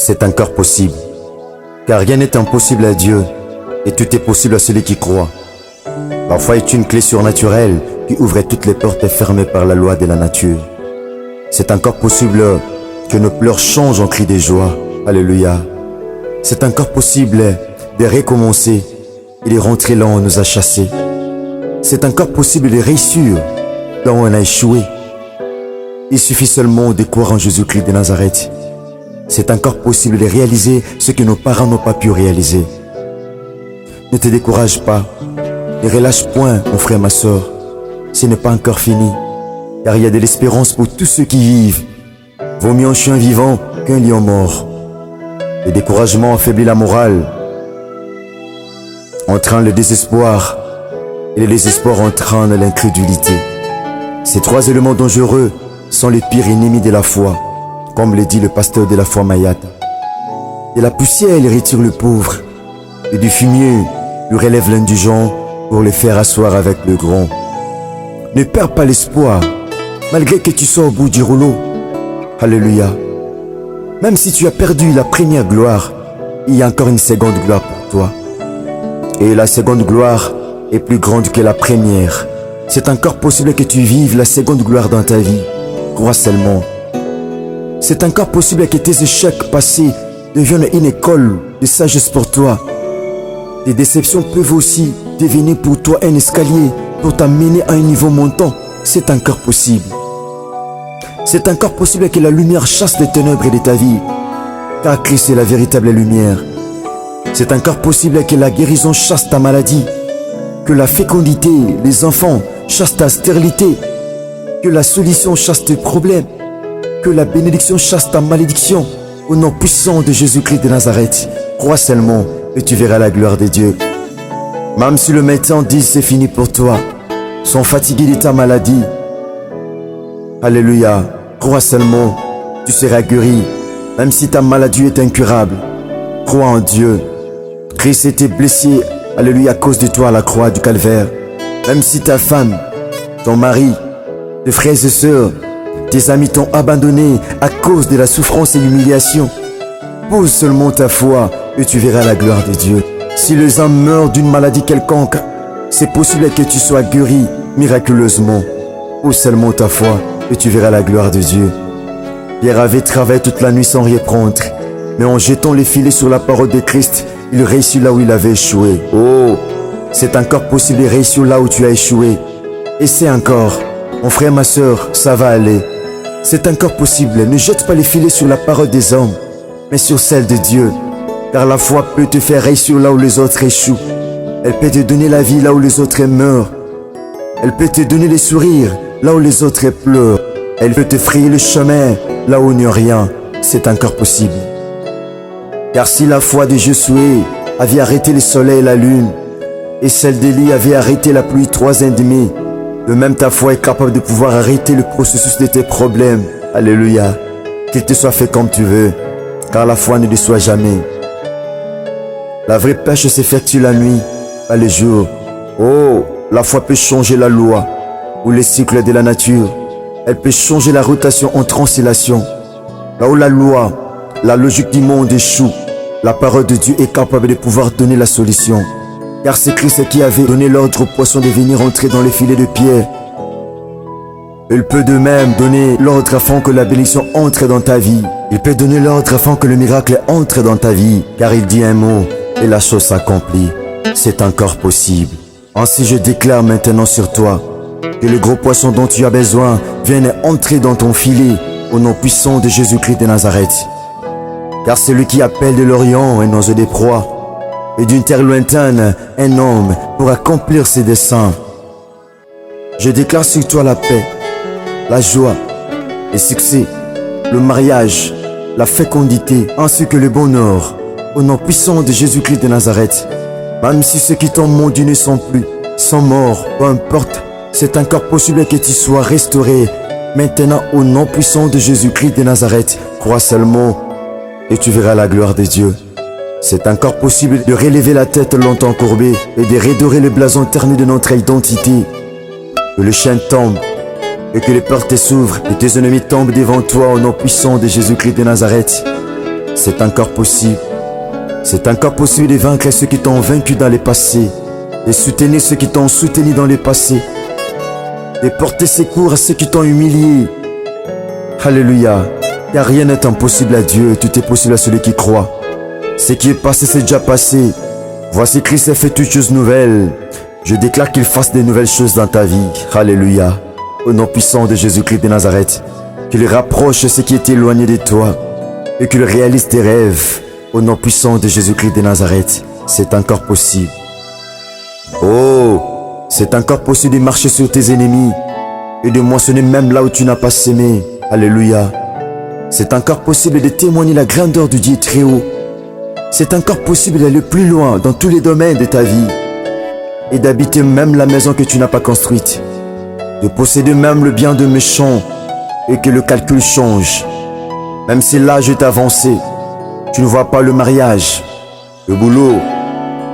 c'est encore possible. Car rien n'est impossible à Dieu et tout est possible à celui qui croit. La foi est une clé surnaturelle qui ouvre toutes les portes fermées par la loi de la nature. C'est encore possible que nos pleurs changent en cris de joie. Alléluia. C'est encore possible de recommencer et de rentrer là où on nous a chassés. C'est encore possible de réussir là où on a échoué. Il suffit seulement de croire en Jésus-Christ de Nazareth. C'est encore possible de réaliser ce que nos parents n'ont pas pu réaliser. Ne te décourage pas. Ne relâche point, mon frère, ma soeur. Ce n'est pas encore fini. Car il y a de l'espérance pour tous ceux qui vivent. Vaut mieux un chien vivant qu'un lion mort. Le découragement affaiblit la morale, entraîne le désespoir, et le désespoir entraîne l'incrédulité. Ces trois éléments dangereux sont les pires ennemis de la foi, comme le dit le pasteur de la foi Mayata. De la poussière, il retire le pauvre, et du fumier, il relève l'indigent pour le faire asseoir avec le grand. Ne perds pas l'espoir, malgré que tu sois au bout du rouleau. Alléluia. Même si tu as perdu la première gloire, il y a encore une seconde gloire pour toi. Et la seconde gloire est plus grande que la première. C'est encore possible que tu vives la seconde gloire dans ta vie. Crois seulement. C'est encore possible que tes échecs passés deviennent une école de sagesse pour toi. Tes déceptions peuvent aussi devenir pour toi un escalier pour t'amener à un niveau montant. C'est encore possible. C'est encore possible que la lumière chasse les ténèbres de ta vie, car Christ est la véritable lumière. C'est encore possible que la guérison chasse ta maladie, que la fécondité, les enfants, chassent ta stérilité, que la solution chasse tes problèmes, que la bénédiction chasse ta malédiction. Au nom puissant de Jésus-Christ de Nazareth, crois seulement et tu verras la gloire de Dieu. Même si le médecin dit c'est fini pour toi, sont fatigués de ta maladie. Alléluia, crois seulement, tu seras guéri, même si ta maladie est incurable. Crois en Dieu. Christ était blessé, alléluia, à cause de toi à la croix du calvaire. Même si ta femme, ton mari, tes frères et sœurs, tes amis t'ont abandonné à cause de la souffrance et l'humiliation. Pose seulement ta foi et tu verras la gloire de Dieu. Si les hommes meurent d'une maladie quelconque, c'est possible que tu sois guéri miraculeusement. Pose seulement ta foi et tu verras la gloire de Dieu. Pierre avait travaillé toute la nuit sans reprendre, mais en jetant les filets sur la parole de Christ, il réussit là où il avait échoué. Oh, c'est encore possible de réussir là où tu as échoué. Essaie encore. Mon frère, ma soeur, ça va aller. C'est encore possible. Ne jette pas les filets sur la parole des hommes, mais sur celle de Dieu. Car la foi peut te faire réussir là où les autres échouent. Elle peut te donner la vie là où les autres meurent. Elle peut te donner les sourires là où les autres pleurent. Elle peut te frayer le chemin là où il n'y a rien. C'est encore possible. Car si la foi de Josué avait arrêté le soleil et la lune, et celle d'Élie avait arrêté la pluie 3 ans et demi, de même ta foi est capable de pouvoir arrêter le processus de tes problèmes. Alléluia. Qu'il te soit fait comme tu veux, car la foi ne déçoit jamais. La vraie pêche s'effectue la nuit, pas le jour. Oh, la foi peut changer la loi ou les cycles de la nature. Elle peut changer la rotation en translation. Là où la loi, la logique du monde échoue, la parole de Dieu est capable de pouvoir donner la solution. Car c'est Christ qui avait donné l'ordre aux poissons de venir entrer dans les filets de pierre. Il peut de même donner l'ordre afin que la bénédiction entre dans ta vie. Il peut donner l'ordre afin que le miracle entre dans ta vie. Car il dit un mot et la chose s'accomplit. C'est encore possible. Ainsi je déclare maintenant sur toi que le gros poisson dont tu as besoin vienne entrer dans ton filet au nom puissant de Jésus-Christ de Nazareth. Car celui qui appelle de l'Orient un oiseau des proies et d'une terre lointaine un homme pour accomplir ses desseins. Je déclare sur toi la paix, la joie, le succès, le mariage, la fécondité ainsi que le bonheur au nom puissant de Jésus-Christ de Nazareth. Même si ceux qui t'ont maudit ne sont plus, sont morts, peu importe, c'est encore possible que tu sois restauré. Maintenant au nom puissant de Jésus-Christ de Nazareth, crois seulement et tu verras la gloire de Dieu. C'est encore possible de relever la tête longtemps courbée et de redorer le blason terni de notre identité. Que le chien tombe et que les portes s'ouvrent et tes ennemis tombent devant toi au nom puissant de Jésus-Christ de Nazareth. C'est encore possible. C'est encore possible de vaincre ceux qui t'ont vaincu dans le passé, de soutenir ceux qui t'ont soutenu dans le passé, de porter secours à ceux qui t'ont humilié. Alléluia. Car rien n'est impossible à Dieu, tout est possible à celui qui croit. Ce qui est passé, c'est déjà passé. Voici Christ a fait toutes choses nouvelles. Je déclare qu'il fasse de nouvelles choses dans ta vie. Alléluia. Au nom puissant de Jésus-Christ de Nazareth, qu'il rapproche ce qui est éloigné de toi et qu'il réalise tes rêves. Au nom puissant de Jésus-Christ de Nazareth, c'est encore possible. Oh, c'est encore possible de marcher sur tes ennemis et de moissonner même là où tu n'as pas semé. Alléluia. C'est encore possible de témoigner la grandeur du Dieu très haut. C'est encore possible d'aller plus loin dans tous les domaines de ta vie et d'habiter même la maison que tu n'as pas construite, de posséder même le bien de méchant et que le calcul change. Même si l'âge est avancé, tu ne vois pas le mariage, le boulot,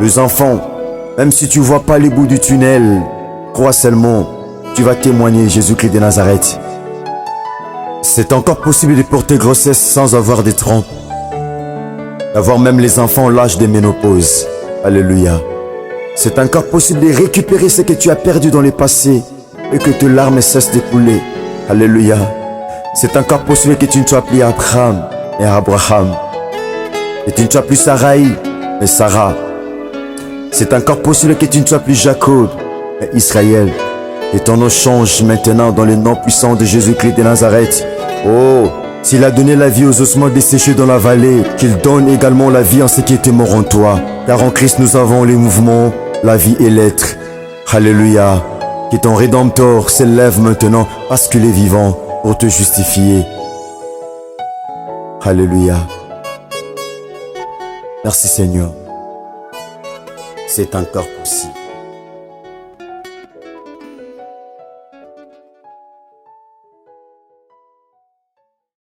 les enfants, même si tu ne vois pas le bout du tunnel, crois seulement, tu vas témoigner Jésus-Christ de Nazareth. C'est encore possible de porter grossesse sans avoir des trompes, d'avoir même les enfants à l'âge de ménopause. Alléluia. C'est encore possible de récupérer ce que tu as perdu dans le passé et que tes larmes cessent de couler. Alléluia. C'est encore possible que tu ne sois plus Abraham et Abraham, que tu ne sois plus Sarai et Sarah. C'est encore possible que tu ne sois plus Jacob et Israël. Et ton nom change maintenant dans le nom puissant de Jésus-Christ de Nazareth. Oh, s'il a donné la vie aux ossements desséchés dans la vallée, qu'il donne également la vie en ceux qui étaient morts en toi. Car en Christ nous avons les mouvements, la vie et l'être. Alléluia. Que ton Rédempteur s'élève maintenant parce qu'il est vivant pour te justifier. Alléluia. Merci Seigneur. C'est encore possible.